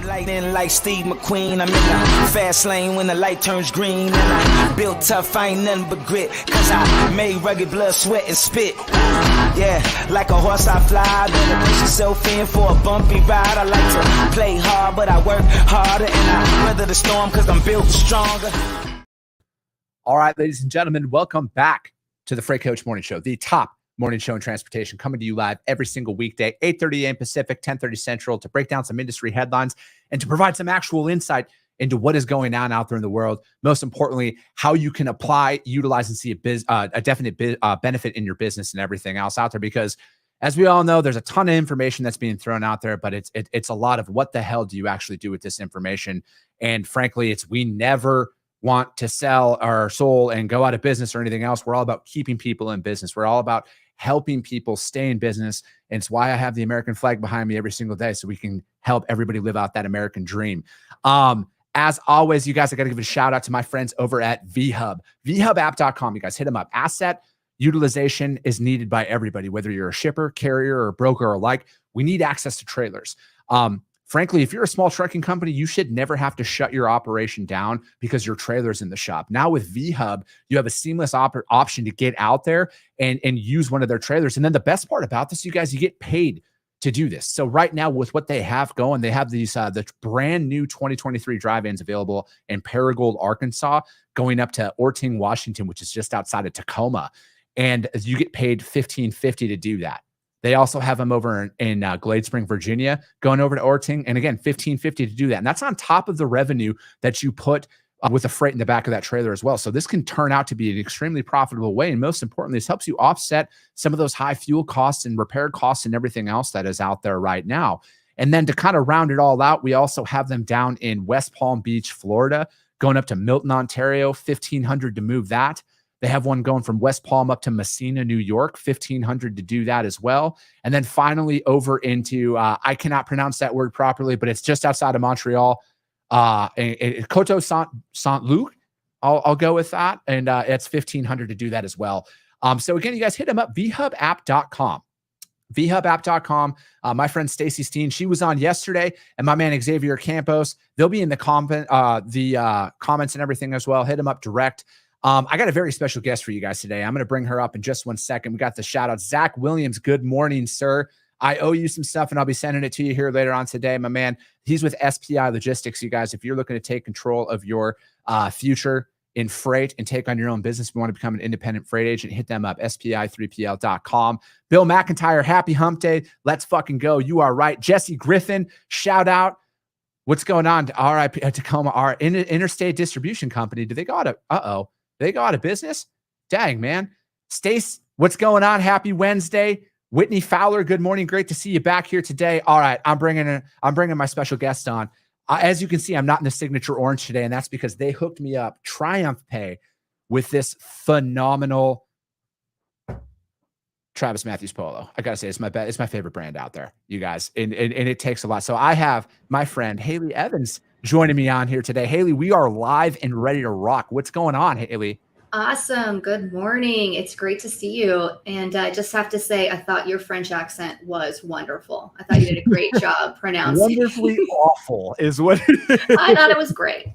Lightning like Steve McQueen. I'm in the fast lane when the light turns green. And I built tough, I ain't nothing but grit. Cause I made rugged blood, sweat, and spit. Yeah, like a horse I fly. Better push yourself in for a bumpy ride. I like to play hard, but I work harder. And I weather the storm cause I'm built stronger. All right, ladies and gentlemen, welcome back to the Freight Coach Morning Show, the top morning show in transportation, coming to you live every single weekday, 8:30 a.m. Pacific, 10:30 Central, to break down some industry headlines and to provide some actual insight into what is going on out there in the world. Most importantly, how you can apply, utilize, and see a definite benefit in your business and everything else out there. Because as we all know, there's a ton of information that's being thrown out there, but it's a lot of what the hell do you actually do with this information? And frankly, we never want to sell our soul and go out of business or anything else. We're all about keeping people in business. We're all about helping people stay in business. And it's why I have the American flag behind me every single day, so we can help everybody live out that American dream. As always, you guys, I got to give a shout out to my friends over at VHub, vhubapp.com. You guys hit them up. Asset utilization is needed by everybody, whether you're a shipper, carrier, or broker, or we need access to trailers. Frankly, if you're a small trucking company, you should never have to shut your operation down because your trailer's in the shop. Now with VHub, you have a seamless option to get out there and use one of their trailers. And then the best part about this, you guys, you get paid to do this. So right now with what they have going, they have these the brand new 2023 drive-ins available in Paragould, Arkansas, going up to Orting, Washington, which is just outside of Tacoma. And you get paid $15.50 to do that. They also have them over in Glade Spring, Virginia, going over to Orting. And again, $15.50 to do that. And that's on top of the revenue that you put with the freight in the back of that trailer as well. So this can turn out to be an extremely profitable way. And most importantly, this helps you offset some of those high fuel costs and repair costs and everything else that is out there right now. And then to kind of round it all out, we also have them down in West Palm Beach, Florida, going up to Milton, Ontario, $1,500 to move that. They have one going from West Palm up to Messina, New York, $1,500 to do that as well. And then finally over into, I cannot pronounce that word properly, but it's just outside of Montreal, Coteau Saint-Luc. I'll go with that. And it's $1,500 to do that as well. So again, you guys hit them up, vhubapp.com. vhubapp.com. My friend Stacy Steen, she was on yesterday, and my man Xavier Campos, they'll be in the comments and everything as well. Hit them up direct. I got a very special guest for you guys today. I'm going to bring her up in just 1 second. We got the shout out. Zach Williams. Good morning, sir. I owe you some stuff and I'll be sending it to you here later on today. My man, he's with SPI Logistics. You guys, if you're looking to take control of your future in freight and take on your own business, we want to become an independent freight agent, hit them up, spi3pl.com. Bill McIntyre, happy hump day. Let's fucking go. You are right. Jesse Griffin, shout out. What's going on? RIP Tacoma, our interstate distribution company. Do they go out of, they go out of business? Dang, man. Stace, what's going on? Happy Wednesday. Whitney Fowler, good morning. Great to see you back here today. All right, I'm bringing my special guest on. As you can see, I'm not in the signature orange today, and that's because they hooked me up, Triumph Pay, with this phenomenal Travis Matthews polo. I gotta say, it's my favorite brand out there, you guys, and it takes a lot. So I have my friend Haley Evans joining me on here today. Haley, we are live and ready to rock. What's going on, Haley? Awesome. Good morning. It's great to see you. And I just have to say, I thought your French accent was wonderful. I thought you did a great job pronouncing. Wonderfully awful is what I thought it was great.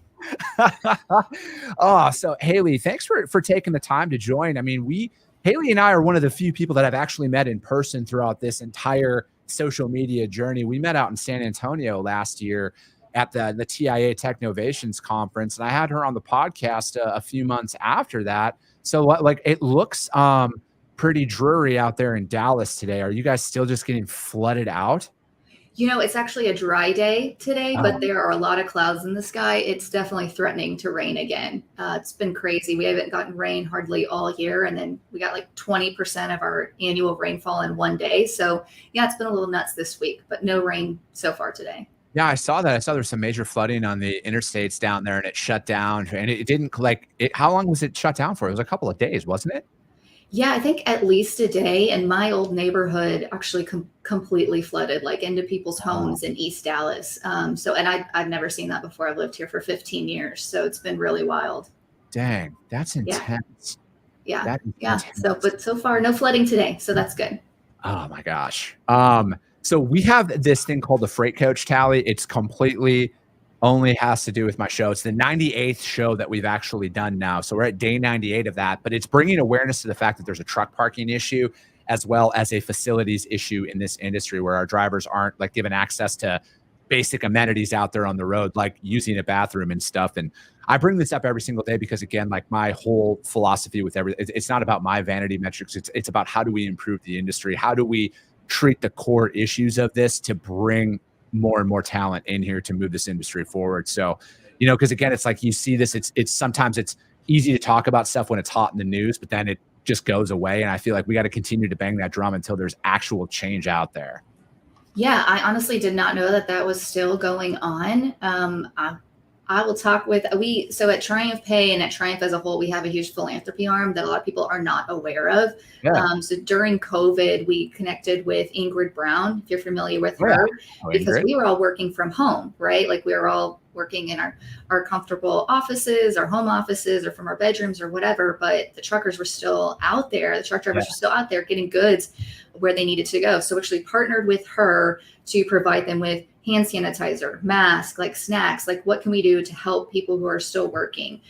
So Haley, thanks for taking the time to join. I mean, Haley and I are one of the few people that I've actually met in person throughout this entire social media journey. We met out in San Antonio last year at the TIA Technovations conference, and I had her on the podcast a few months after that. So it looks pretty dreary out there in Dallas today. Are you guys still just getting flooded out? You know, it's actually a dry day today, but there are a lot of clouds in the sky. It's definitely threatening to rain again. It's been crazy. We haven't gotten rain hardly all year. And then we got like 20% of our annual rainfall in one day. So yeah, it's been a little nuts this week, but no rain so far today. Yeah, I saw that. I saw there was some major flooding on the interstates down there, and it shut down. And it didn't how long was it shut down for? It was a couple of days, wasn't it? Yeah, I think at least a day. And my old neighborhood actually completely flooded, like into people's homes in East Dallas. And I've never seen that before. I've lived here for 15 years. So it's been really wild. Dang, that's intense. Yeah. Intense. But so far, no flooding today. So that's good. Oh my gosh. So we have this thing called the Freight Coach Tally. It's completely only has to do with my show. It's the 98th show that we've actually done now. So we're at day 98 of that, but it's bringing awareness to the fact that there's a truck parking issue as well as a facilities issue in this industry where our drivers aren't like given access to basic amenities out there on the road, like using a bathroom and stuff. And I bring this up every single day because, again, like my whole philosophy with it's not about my vanity metrics. It's about how do we improve the industry? How do we treat the core issues of this to bring more and more talent in here to move this industry forward? So, because again, it's like you see this, it's sometimes it's easy to talk about stuff when it's hot in the news, but then it just goes away. And I feel like we got to continue to bang that drum until there's actual change out there. Yeah, I honestly did not know that was still going on. I will talk with so at Triumph Pay and at Triumph as a whole, we have a huge philanthropy arm that a lot of people are not aware of. Yeah. So during COVID, we connected with Ingrid Brown, if you're familiar with her, because we were all working from home, right? Like we were all working in our comfortable offices, our home offices, or from our bedrooms or whatever. But the truckers were still out there. The truck drivers were still out there getting goods where they needed to go. So actually partnered with her to provide them with hand sanitizer, mask, like snacks, like what can we do to help people who are still working?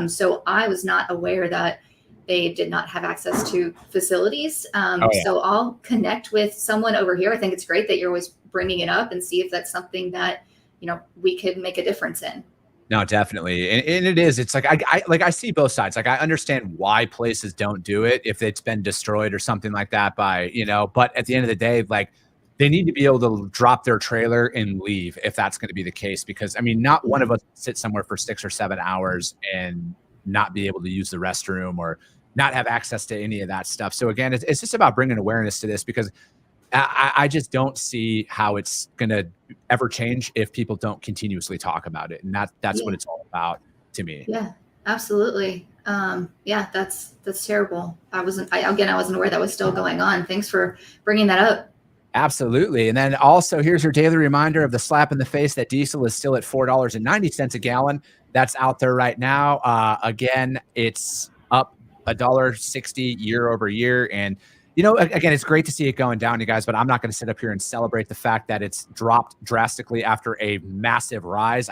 So I was not aware that they did not have access to facilities. So I'll connect with someone over here. I think it's great that you're always bringing it up and see if that's something that, we could make a difference in. No, definitely. And it is, it's like, I see both sides. Like I understand why places don't do it if it's been destroyed or something like that by, but at the end of the day, like they need to be able to drop their trailer and leave if that's going to be the case. Because I mean, not one of us sit somewhere for 6 or 7 hours and not be able to use the restroom or not have access to any of that stuff. So again, it's just about bringing awareness to this because I just don't see how it's going to ever change if people don't continuously talk about it. And that's what it's all about to me. Yeah, absolutely. That's terrible. I wasn't aware that was still going on. Thanks for bringing that up. Absolutely. And then also here's your daily reminder of the slap in the face that diesel is still at $4.90 a gallon. That's out there right now. Again, it's up $1.60 year over year. And again, it's great to see it going down, you guys, but I'm not going to sit up here and celebrate the fact that it's dropped drastically after a massive rise.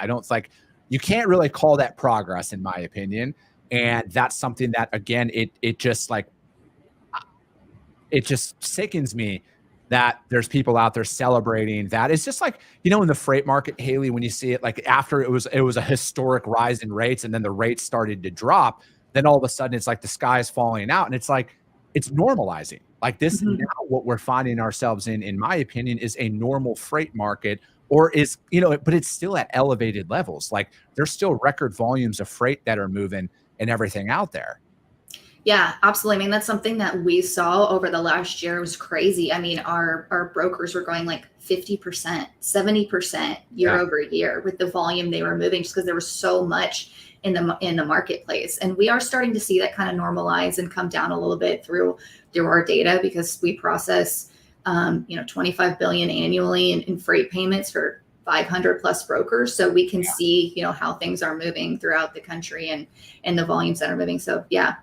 You can't really call that progress, in my opinion. And that's something that, again, it just sickens me that there's people out there celebrating that. It's just like, in the freight market, Haley, when you see it, like after it was a historic rise in rates and then the rates started to drop, then all of a sudden it's like the sky is falling out. And it's like, it's normalizing. Like this now what we're finding ourselves in my opinion, is a normal freight market or is, but it's still at elevated levels. Like there's still record volumes of freight that are moving and everything out there. Yeah, absolutely. I mean, that's something that we saw over the last year. It was crazy. I mean, our brokers were going like 50%, 70% year over year with the volume they were moving just because there was so much in the marketplace. And we are starting to see that kind of normalize and come down a little bit through our data because we process, 25 billion annually in freight payments for 500 plus brokers. So we can see, how things are moving throughout the country and the volumes that are moving. So yeah.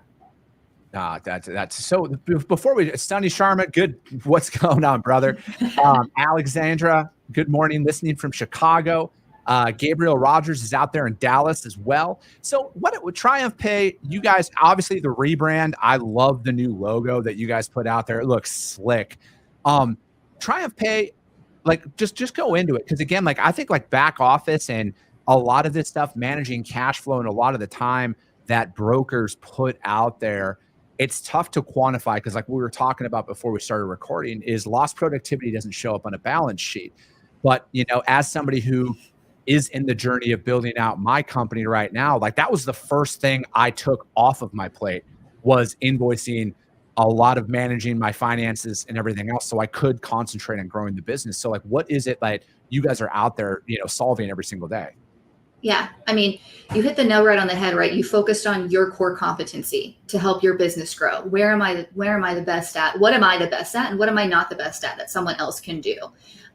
That's so before Sunny Sharma, good. What's going on, brother? Alexandra, good morning. Listening from Chicago. Gabriel Rogers is out there in Dallas as well. So what would Triumph Pay? You guys, obviously the rebrand. I love the new logo that you guys put out there. It looks slick. Triumph Pay, like just go into it. Cause again, like I think like back office and a lot of this stuff, managing cash flow and a lot of the time that brokers put out there, it's tough to quantify because like we were talking about before we started recording is lost productivity doesn't show up on a balance sheet. But, as somebody who is in the journey of building out my company right now, like that was the first thing I took off of my plate was invoicing a lot of managing my finances and everything else. So I could concentrate on growing the business. So like, what is it like you guys are out there, solving every single day? Yeah. I mean, you hit the nail right on the head, right? You focused on your core competency to help your business grow. Where am I the best at? What am I the best at? And what am I not the best at that someone else can do?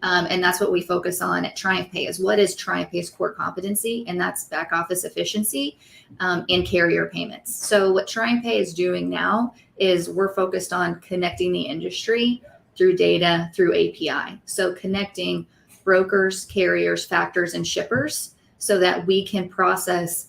And that's what we focus on at Triumph Pay is what is Triumph Pay's core competency? And that's back office efficiency and carrier payments. So what Triumph Pay is doing now is we're focused on connecting the industry through data, through API. So connecting brokers, carriers, factors, and shippers so that we can process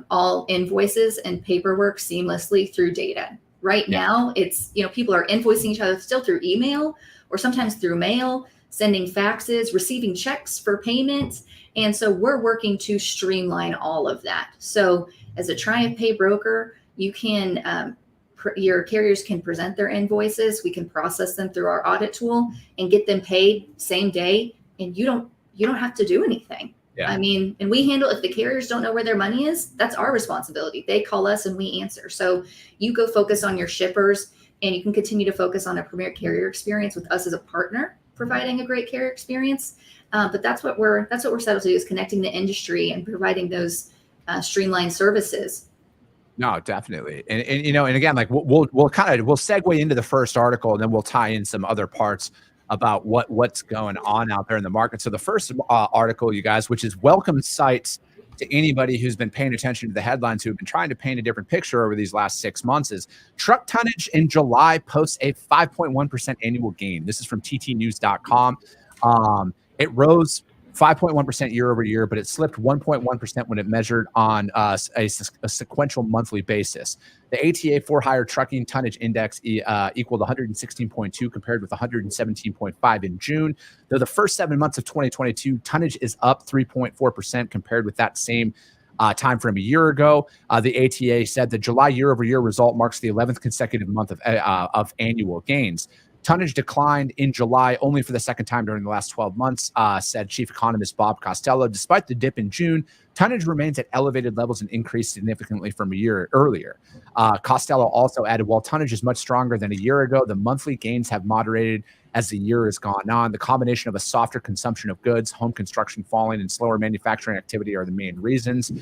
all invoices and paperwork seamlessly through data. Right now, it's, people are invoicing each other still through email or sometimes through mail, sending faxes, receiving checks for payments. And so we're working to streamline all of that. So as a TriumphPay broker, you can, your carriers can present their invoices. We can process them through our audit tool and get them paid same day. And you don't have to do anything. Yeah. I mean, and we handle, if the carriers don't know where their money is, that's our responsibility. They call us and we answer. So you go focus on your shippers, and you can continue to focus on a premier carrier experience with us as a partner, providing a great carrier experience. But that's what we're settled to do, is connecting the industry and providing those streamlined services. No, definitely. And again, like we'll segue into the first article, and then we'll tie in some other parts about what's going on out there in the market. So the first article, you guys, which is welcome sights to anybody who's been paying attention to the headlines, who've been trying to paint a different picture over these last 6 months, is truck tonnage in July posts a 5.1% annual gain. This is from ttnews.com. It rose 5.1% year over year, but it slipped 1.1% when it measured on a sequential monthly basis. The ATA for-hire trucking tonnage index equaled 116.2 compared with 117.5 in June. Though the first 7 months of 2022, tonnage is up 3.4% compared with that same time frame a year ago. The ATA said the July year-over-year result marks the 11th consecutive month of annual gains. Tonnage declined in July only for the second time during the last 12 months, said chief economist Bob Costello. Despite the dip in June, tonnage remains at elevated levels and increased significantly from a year earlier. Costello also added, while tonnage is much stronger than a year ago, the monthly gains have moderated as the year has gone on. The combination of a softer consumption of goods, home construction falling, and slower manufacturing activity are the main reasons.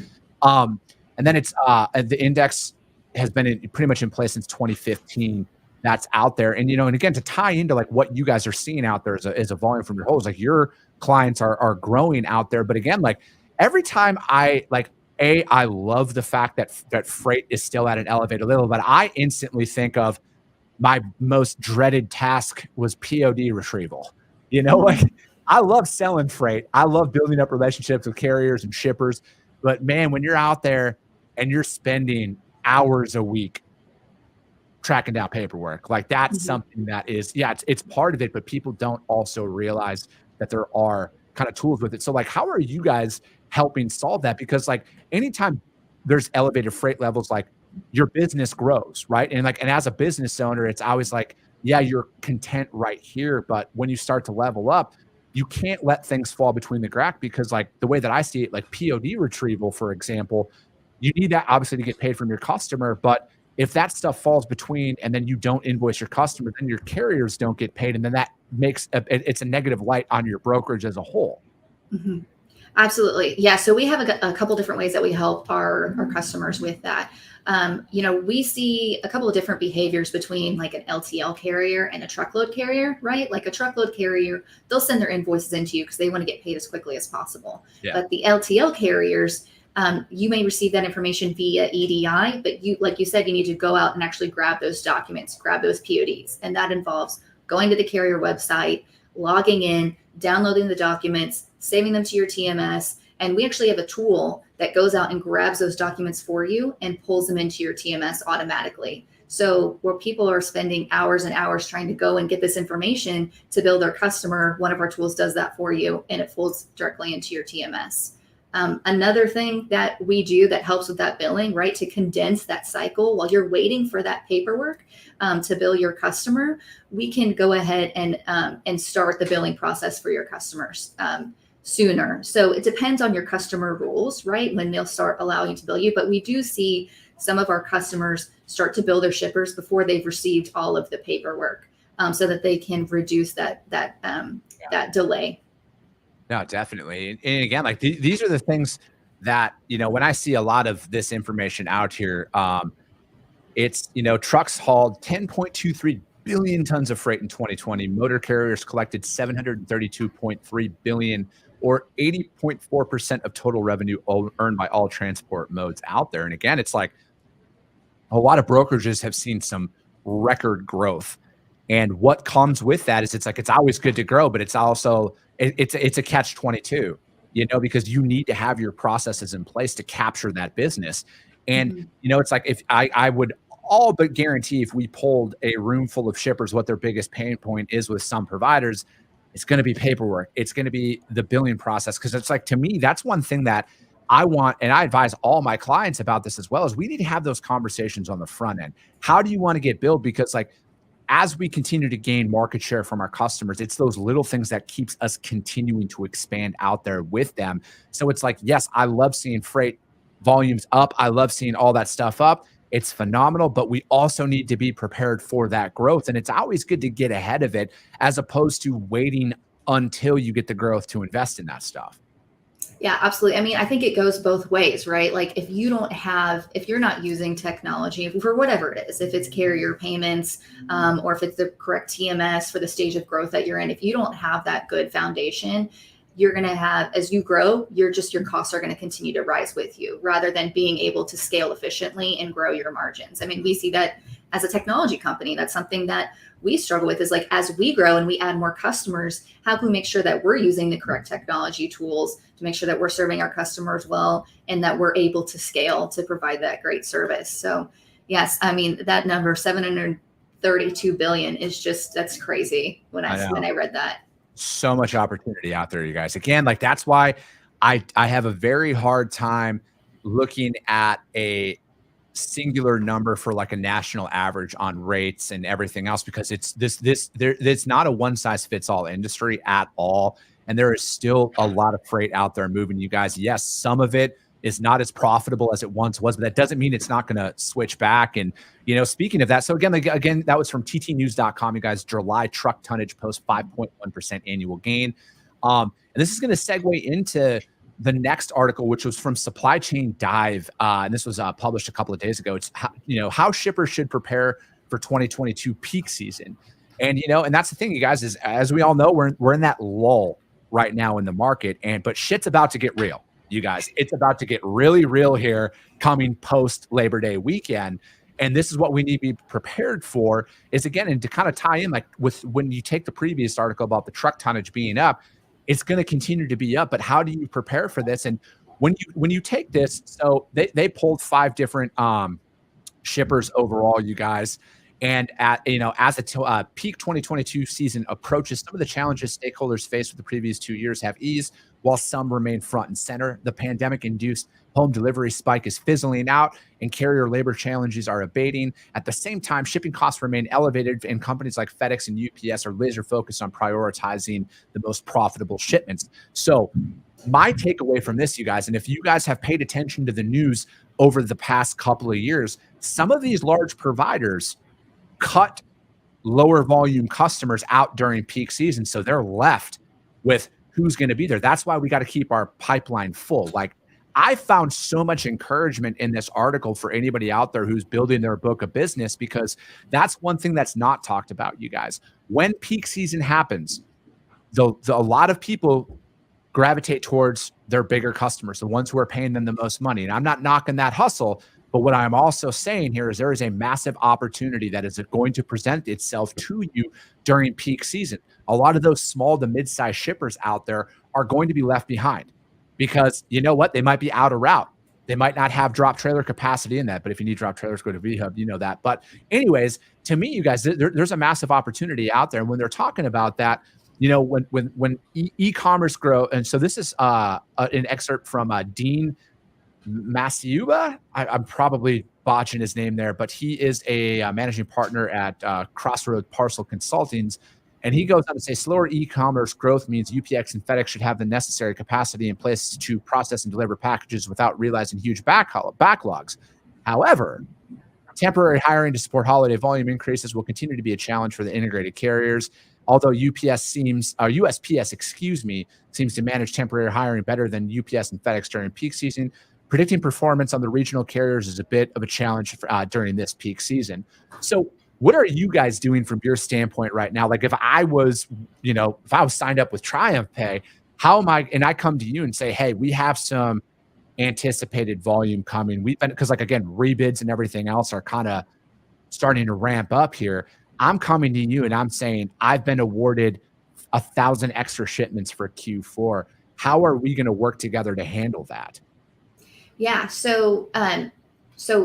And then it's the index has been pretty much in place since 2015. That's out there. And, and again, to tie into like what you guys are seeing out there is a volume from your hosts, like your clients are growing out there. But again, like every time I love the fact that freight is still at an elevated level, but I instantly think of my most dreaded task was POD retrieval. Like I love selling freight. I love building up relationships with carriers and shippers. But man, when you're out there and you're spending hours a week tracking down paperwork, like that's something that is, it's part of it, but people don't also realize that there are kind of tools with it. So like, how are you guys helping solve that? Because like anytime there's elevated freight levels, like your business grows, right? And as a business owner, it's always like, yeah, you're content right here. But when you start to level up, you can't let things fall between the crack, because like the way that I see it, like POD retrieval, for example, you need that obviously to get paid from your customer. But if that stuff falls between and then you don't invoice your customer, then your carriers don't get paid. And then that makes it's a negative light on your brokerage as a whole. Mm-hmm. Absolutely. Yeah. So we have a couple different ways that we help our customers with that. We see a couple of different behaviors between like an LTL carrier and a truckload carrier, right? Like a truckload carrier, they'll send their invoices into you because they want to get paid as quickly as possible. Yeah. But the LTL carriers, you may receive that information via EDI, but like you said, you need to go out and actually grab those documents, grab those PODs. And that involves going to the carrier website, logging in, downloading the documents, saving them to your TMS. And we actually have a tool that goes out and grabs those documents for you and pulls them into your TMS automatically. So where people are spending hours and hours trying to go and get this information to bill their customer, one of our tools does that for you, and it pulls directly into your TMS. Another thing that we do that helps with that billing, right, to condense that cycle while you're waiting for that paperwork to bill your customer, we can go ahead and start the billing process for your customers sooner. So it depends on your customer rules, right, when they'll start allowing you to bill you. But we do see some of our customers start to bill their shippers before they've received all of the paperwork, so that they can reduce that delay. No, definitely. And again, like these are the things that, when I see a lot of this information out here, it's, trucks hauled 10.23 billion tons of freight in 2020. Motor carriers collected 732.3 billion, or 80.4% of total revenue earned by all transport modes out there. And again, it's like a lot of brokerages have seen some record growth And what comes with that is it's always good to grow, but it's also, it's a catch-22, because you need to have your processes in place to capture that business. And, it's like, if I would all but guarantee if we polled a room full of shippers what their biggest pain point is with some providers, it's going to be paperwork. It's going to be the billing process. Cause it's like, to me, that's one thing that I want, and I advise all my clients about this as well, is we need to have those conversations on the front end. How do you want to get billed? Because like, as we continue to gain market share from our customers, it's those little things that keeps us continuing to expand out there with them. So it's like, yes, I love seeing freight volumes up. I love seeing all that stuff up. It's phenomenal, but we also need to be prepared for that growth. And it's always good to get ahead of it as opposed to waiting until you get the growth to invest in that stuff. Yeah, absolutely. I mean, I think it goes both ways, right? Like if you're not using technology for whatever it is, if it's carrier payments, or if it's the correct TMS for the stage of growth that you're in, if you don't have that good foundation, you're going to have, as you grow, your costs are going to continue to rise with you rather than being able to scale efficiently and grow your margins. I mean, we see that as a technology company. That's something that we struggle with, is like, as we grow and we add more customers, how can we make sure that we're using the correct technology tools to make sure that we're serving our customers well and that we're able to scale to provide that great service. So yes, I mean, that number 732 billion is just, that's crazy when I read that. So much opportunity out there, you guys. Again, like that's why I have a very hard time looking at a singular number for like a national average on rates and everything else, because it's not a one size fits all industry at all. And there is still a lot of freight out there moving, you guys. Yes, some of it is not as profitable as it once was, but that doesn't mean it's not going to switch back. And, speaking of that, so again, that was from ttnews.com, you guys. July truck tonnage post 5.1% annual gain. And this is going to segue into the next article, which was from Supply Chain Dive. And this was published a couple of days ago. It's how shippers should prepare for 2022 peak season. And, and that's the thing, you guys, is as we all know, we're in that lull right now in the market, but shit's about to get real. You guys, it's about to get really real here coming post Labor Day weekend. And this is what we need to be prepared for, is again, and to kind of tie in, like with when you take the previous article about the truck tonnage being up, it's going to continue to be up, but how do you prepare for this? And when you take this, so they pulled 5 different shippers overall, you guys. And as the peak 2022 season approaches, some of the challenges stakeholders faced with the previous 2 years have eased, while some remain front and center. The pandemic-induced home delivery spike is fizzling out, and carrier labor challenges are abating. At the same time, shipping costs remain elevated, and companies like FedEx and UPS are laser focused on prioritizing the most profitable shipments. So my takeaway from this, you guys, and if you guys have paid attention to the news over the past couple of years, some of these large providers cut lower volume customers out during peak season. So they're left with who's going to be there. That's why we got to keep our pipeline full. Like, I found so much encouragement in this article for anybody out there who's building their book of business, because that's one thing that's not talked about, you guys. When peak season happens, a lot of people gravitate towards their bigger customers, the ones who are paying them the most money. And I'm not knocking that hustle, but what I'm also saying here is there is a massive opportunity that is going to present itself to you during peak season. A lot of those small to mid-sized shippers out there are going to be left behind, because you know what? They might be out of route. They might not have drop trailer capacity in that, but if you need drop trailers, go to VHub, you know that. But anyways, to me, you guys, there's a massive opportunity out there. And when they're talking about that, when e-commerce grow, and so this is an excerpt from Dean Masiuba. I'm probably botching his name there, but he is a managing partner at Crossroad Parcel Consultings. And he goes on to say, slower e-commerce growth means UPS and FedEx should have the necessary capacity in place to process and deliver packages without realizing huge backlogs. However, temporary hiring to support holiday volume increases will continue to be a challenge for the integrated carriers. Although USPS seems to manage temporary hiring better than UPS and FedEx during peak season, predicting performance on the regional carriers is a bit of a challenge during this peak season. So what are you guys doing from your standpoint right now? Like if I was signed up with Triumph Pay, how am I, and I come to you and say, hey, we have some anticipated volume coming. We've been, because like, again, rebids and everything else are kind of starting to ramp up here. I'm coming to you and I'm saying, I've been awarded 1,000 extra shipments for Q4. How are we going to work together to handle that? Yeah. So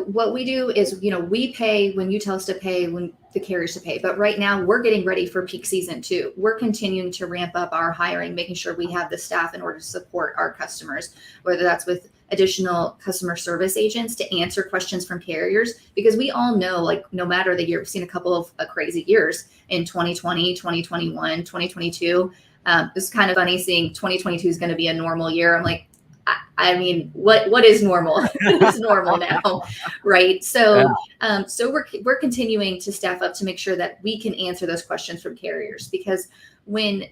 what we do is, we pay when you tell us to pay, when the carriers to pay. But right now we're getting ready for peak season too. We're continuing to ramp up our hiring, making sure we have the staff in order to support our customers, whether that's with additional customer service agents to answer questions from carriers, because we all know, like, no matter the year, we've seen a couple of crazy years in 2020, 2021, 2022. It's kind of funny seeing 2022 is going to be a normal year. I'm like, I mean, what is normal? What is normal now, right? So, so we're continuing to staff up to make sure that we can answer those questions from carriers, because when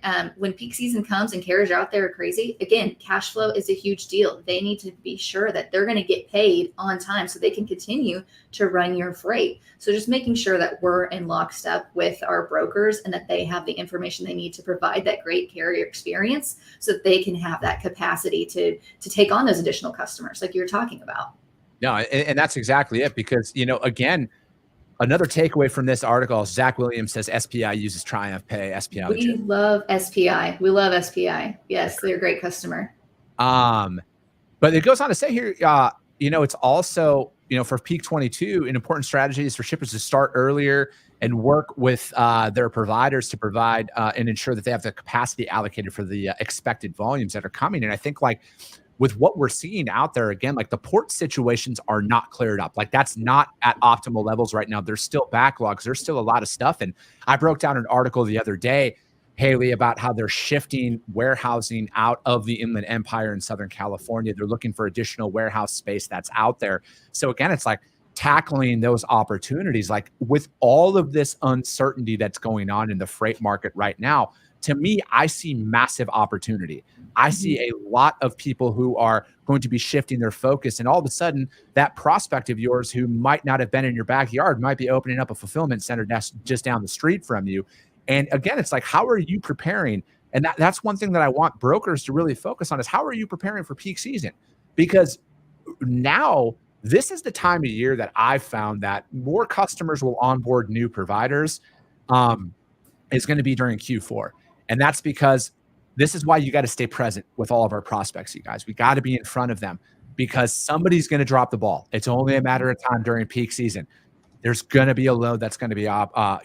peak season comes and carriers are out there crazy, again, cash flow is a huge deal. They need to be sure that they're going to get paid on time so they can continue to run your freight. So just making sure that we're in lockstep with our brokers and that they have the information they need to provide that great carrier experience so that they can have that capacity to take on those additional customers like you're talking about. No, and that's exactly it, because, again, another takeaway from this article, Zach Williams says SPI uses Triumph Pay. SPI. We love SPI. We love SPI. Yes, they're a great customer. But it goes on to say here, it's also, for peak 22, an important strategy is for shippers to start earlier and work with their providers to provide and ensure that they have the capacity allocated for the expected volumes that are coming. And I think, like, with what we're seeing out there, again, like, the port situations are not cleared up. Like, that's not at optimal levels right now. There's still backlogs. There's still a lot of stuff. And I broke down an article the other day, Haley, about how they're shifting warehousing out of the Inland Empire in Southern California. They're looking for additional warehouse space that's out there. So again, it's like tackling those opportunities, like, with all of this uncertainty that's going on in the freight market right now. To me, I see massive opportunity. I see a lot of people who are going to be shifting their focus, and all of a sudden that prospect of yours who might not have been in your backyard might be opening up a fulfillment center just down the street from you. And again, it's like, how are you preparing? And that's one thing that I want brokers to really focus on, is how are you preparing for peak season? Because now this is the time of year that I've found that more customers will onboard new providers is going to be during Q4. And that's because this is why you got to stay present with all of our prospects, you guys. We got to be in front of them, because somebody's going to drop the ball. It's only a matter of time during peak season. There's going to be a load that's going to be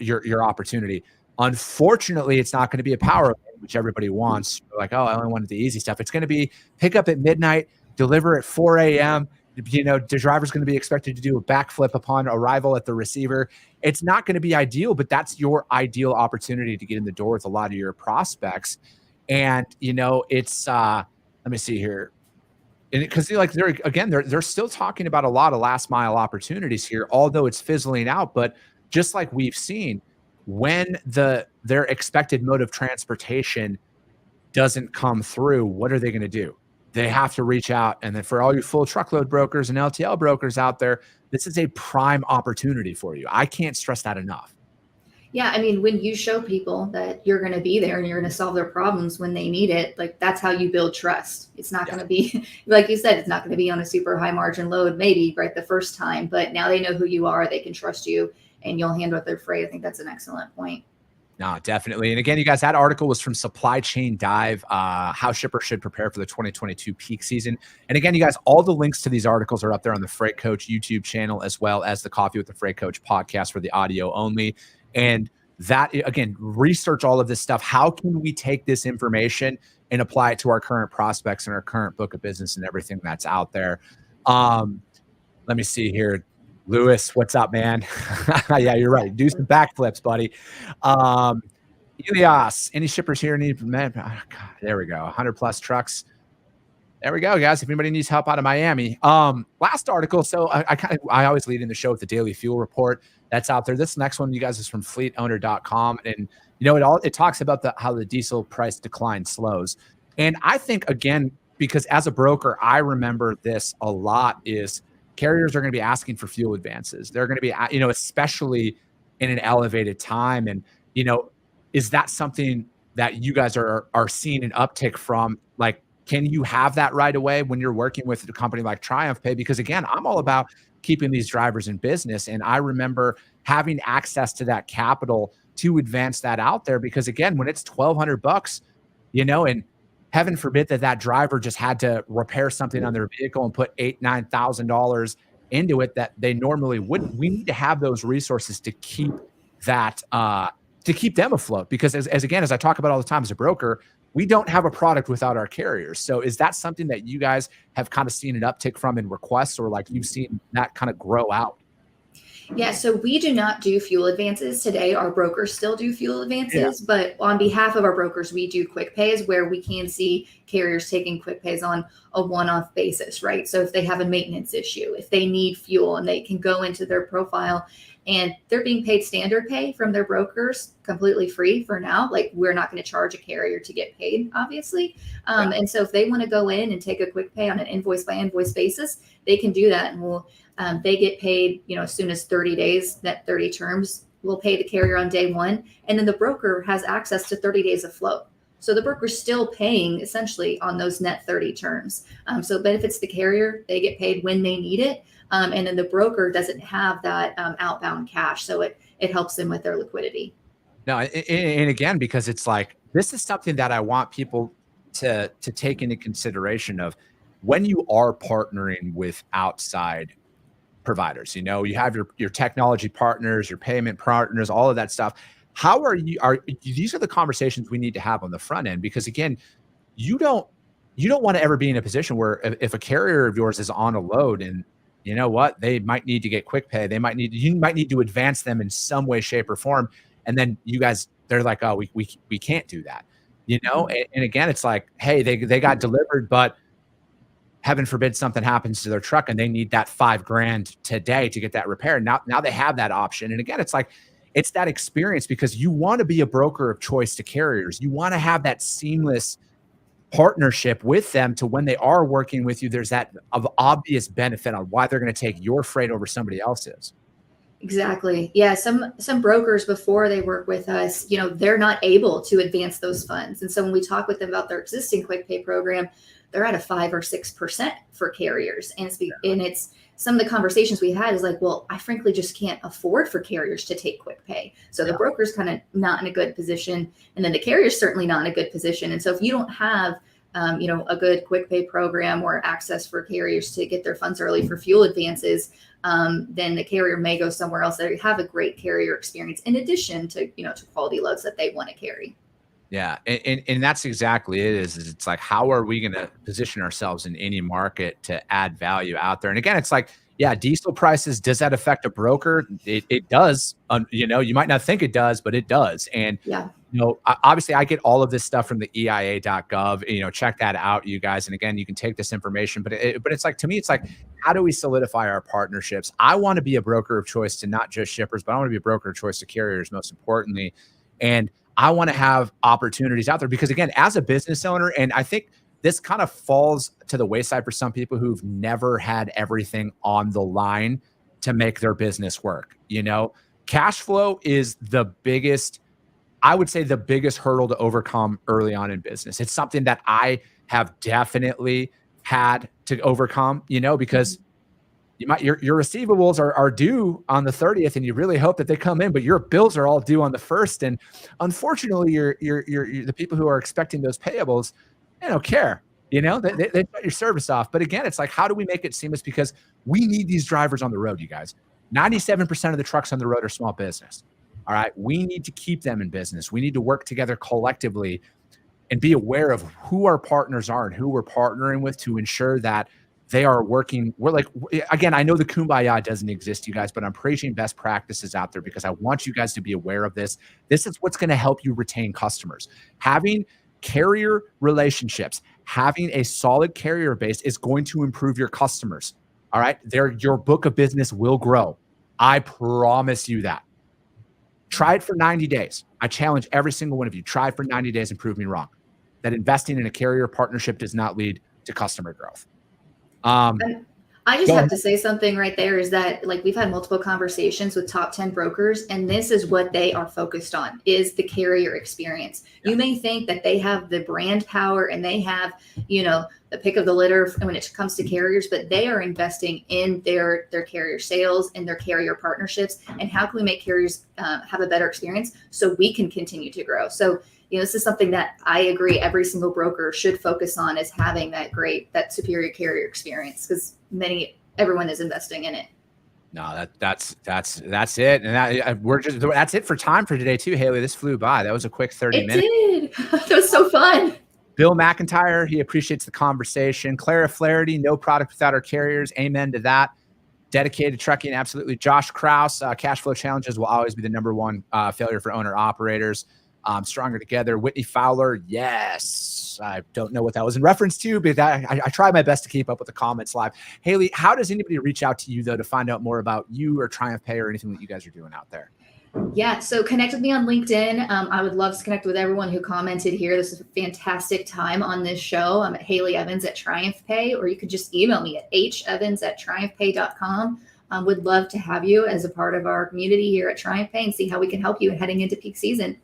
your opportunity. Unfortunately, it's not going to be a power load, which everybody wants. You're like, oh, I only wanted the easy stuff. It's going to be pick up at midnight, deliver at 4 a.m. The driver's going to be expected to do a backflip upon arrival at the receiver. It's not going to be ideal, but that's your ideal opportunity to get in the door with a lot of your prospects. And, it's, let me see here. Because they're still talking about a lot of last mile opportunities here, although it's fizzling out. But just like we've seen, when their expected mode of transportation doesn't come through, what are they going to do? They have to reach out. And then for all you full truckload brokers and LTL brokers out there, this is a prime opportunity for you. I can't stress that enough. Yeah, I mean, when you show people that you're going to be there and you're going to solve their problems when they need it, like, that's how you build trust. It's not going to be, like you said, it's not going to be on a super high margin load, maybe right the first time, but now they know who you are, they can trust you, and you'll handle their freight. I think that's an excellent point. No, definitely. And again, you guys, that article was from Supply Chain Dive, how shippers should prepare for the 2022 peak season. And again, you guys, all the links to these articles are up there on the Freight Coach YouTube channel, as well as the Coffee with the Freight Coach podcast for the audio only. And that, again, research all of this stuff. How can we take this information and apply it to our current prospects and our current book of business and everything that's out there? Let me see here. Lewis, what's up, man? Yeah, you're right. Do some backflips, buddy. Elias, any shippers here need, man? Oh, God, there we go. 100 plus trucks. There we go, guys. If anybody needs help out of Miami. Last article. So I always lead in the show with the daily fuel report that's out there. This next one, you guys, is from fleetowner.com. And it talks about how the diesel price decline slows. And I think, again, because as a broker, I remember this a lot, is carriers are going to be asking for fuel advances. They're going to be, especially in an elevated time. And, is that something that you guys are seeing an uptick from? Like, Can you have that right away when you're working with a company like TriumphPay? Because again, I'm all about keeping these drivers in business. And I remember having access to that capital to advance that out there, because again, when it's $1,200, and heaven forbid that driver just had to repair something on their vehicle and put $8,000-9,000 into it that they normally wouldn't. We need to have those resources to keep that to keep them afloat, because as again, as I talk about all the time as a broker, we don't have a product without our carriers. So is that something that you guys have kind of seen an uptick from in requests, or like you've seen that kind of grow out? Yeah, so we do not do fuel advances today. Our brokers still do fuel advances, but on behalf of our brokers, we do quick pays, where we can see carriers taking quick pays on a one-off basis, right? So if they have a maintenance issue, if they need fuel, and they can go into their profile and they're being paid standard pay from their brokers, completely free for now. Like, we're not going to charge a carrier to get paid, obviously. And so if they want to go in and take a quick pay on an invoice by invoice basis, they can do that. And they get paid, as soon as 30 days, net 30 terms, we'll pay the carrier on day one. And then the broker has access to 30 days of float. So the broker's still paying essentially on those net 30 terms. So it benefits the carrier. They get paid when they need it. And then the broker doesn't have that outbound cash. So it helps them with their liquidity. No, and again, because it's like, this is something that I want people to take into consideration of when you are partnering with outside providers. You have your technology partners, your payment partners, all of that stuff. How these are the conversations we need to have on the front end, because again, you don't want to ever be in a position where if a carrier of yours is on a load and you know what, they might need to get quick pay, you might need to advance them in some way, shape, or form, and then they're like, oh, we can't do that. And again, it's like, hey, they got delivered, but heaven forbid something happens to their truck and they need that $5,000 today to get that repaired. Now they have that option. And again, it's like, it's that experience, because you want to be a broker of choice to carriers. You want to have that seamless partnership with them, to when they are working with you, there's that obvious benefit on why they're going to take your freight over somebody else's. Exactly. Yeah. Some brokers, before they work with us, they're not able to advance those funds. And so when we talk with them about their existing quick pay program, they're at a 5 or 6% for carriers. And it's some of the conversations we had is like, well, I frankly just can't afford for carriers to take quick pay. So the broker's kind of not in a good position. And then the carrier's certainly not in a good position. And so if you don't have, a good quick pay program or access for carriers to get their funds early for fuel advances, then the carrier may go somewhere else that have a great carrier experience, in addition to, to quality loads that they want to carry. Yeah. And that's exactly it. It's like, how are we going to position ourselves in any market to add value out there? And again, it's like, yeah, diesel prices, does that affect a broker? It does. You might not think it does, but it does. And, obviously I get all of this stuff from the EIA.gov, check that out, you guys. And again, you can take this information, but it's like, to me, it's like, how do we solidify our partnerships? I want to be a broker of choice to not just shippers, but I want to be a broker of choice to carriers, most importantly. And I want to have opportunities out there, because again, as a business owner, and I think this kind of falls to the wayside for some people who've never had everything on the line to make their business work. Cash flow is I would say the biggest hurdle to overcome early on in business. It's something that I have definitely had to overcome, because your receivables are due on the 30th, and you really hope that they come in, but your bills are all due on the 1st. And unfortunately, you're the people who are expecting those payables, they don't care. They shut your service off. But again, it's like, how do we make it seamless? Because we need these drivers on the road, you guys. 97% of the trucks on the road are small business. All right. We need to keep them in business. We need to work together collectively and be aware of who our partners are and who we're partnering with, to ensure that they are working. Again, I know the kumbaya doesn't exist, you guys, but I'm preaching best practices out there, because I want you guys to be aware of this. This is what's going to help you retain customers. Having carrier relationships, having a solid carrier base is going to improve your customers. All right. Your book of business will grow. I promise you that. Try it for 90 days. I challenge every single one of you. Try it for 90 days and prove me wrong. That investing in a carrier partnership does not lead to customer growth. I just Go have ahead. to say something right there is that like we've had multiple conversations with top 10 brokers, and this is what they are focused on is the carrier experience. Yeah. You may think that they have the brand power and they have, the pick of the litter when it comes to carriers, but they are investing in their carrier sales and their carrier partnerships. And how can we make carriers have a better experience so we can continue to grow? So, this is something that I agree every single broker should focus on, is having that superior carrier experience, because everyone is investing in it. No, that's it. And that's it for time for today too, Haley. This flew by. That was a quick 30 minutes. It did. That was so fun. Bill McIntyre, he appreciates the conversation. Clara Flaherty, no product without our carriers. Amen to that. Dedicated trucking, absolutely. Josh Krause, cash flow challenges will always be the number one failure for owner operators. Stronger together. Whitney Fowler, yes. I don't know what that was in reference to, but I try my best to keep up with the comments live. Haley, how does anybody reach out to you, though, to find out more about you or Triumph Pay or anything that you guys are doing out there? Yeah, so connect with me on LinkedIn. I would love to connect with everyone who commented here. This is a fantastic time on this show. I'm at Haley Evans at Triumph Pay, or you could just email me at hevans@triumphpay.com. Would love to have you as a part of our community here at Triumph Pay and see how we can help you heading into peak season.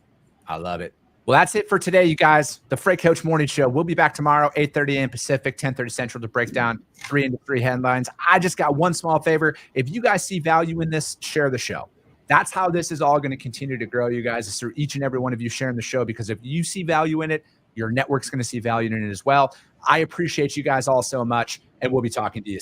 I love it. Well, that's it for today, you guys. The Freight Coach Morning Show. We'll be back tomorrow, 8:30 a.m. Pacific, 10:30 Central, to break down 3 into 3 headlines. I just got one small favor. If you guys see value in this, share the show. That's how this is all going to continue to grow, you guys, is through each and every one of you sharing the show, because if you see value in it, your network's going to see value in it as well. I appreciate you guys all so much, and we'll be talking to you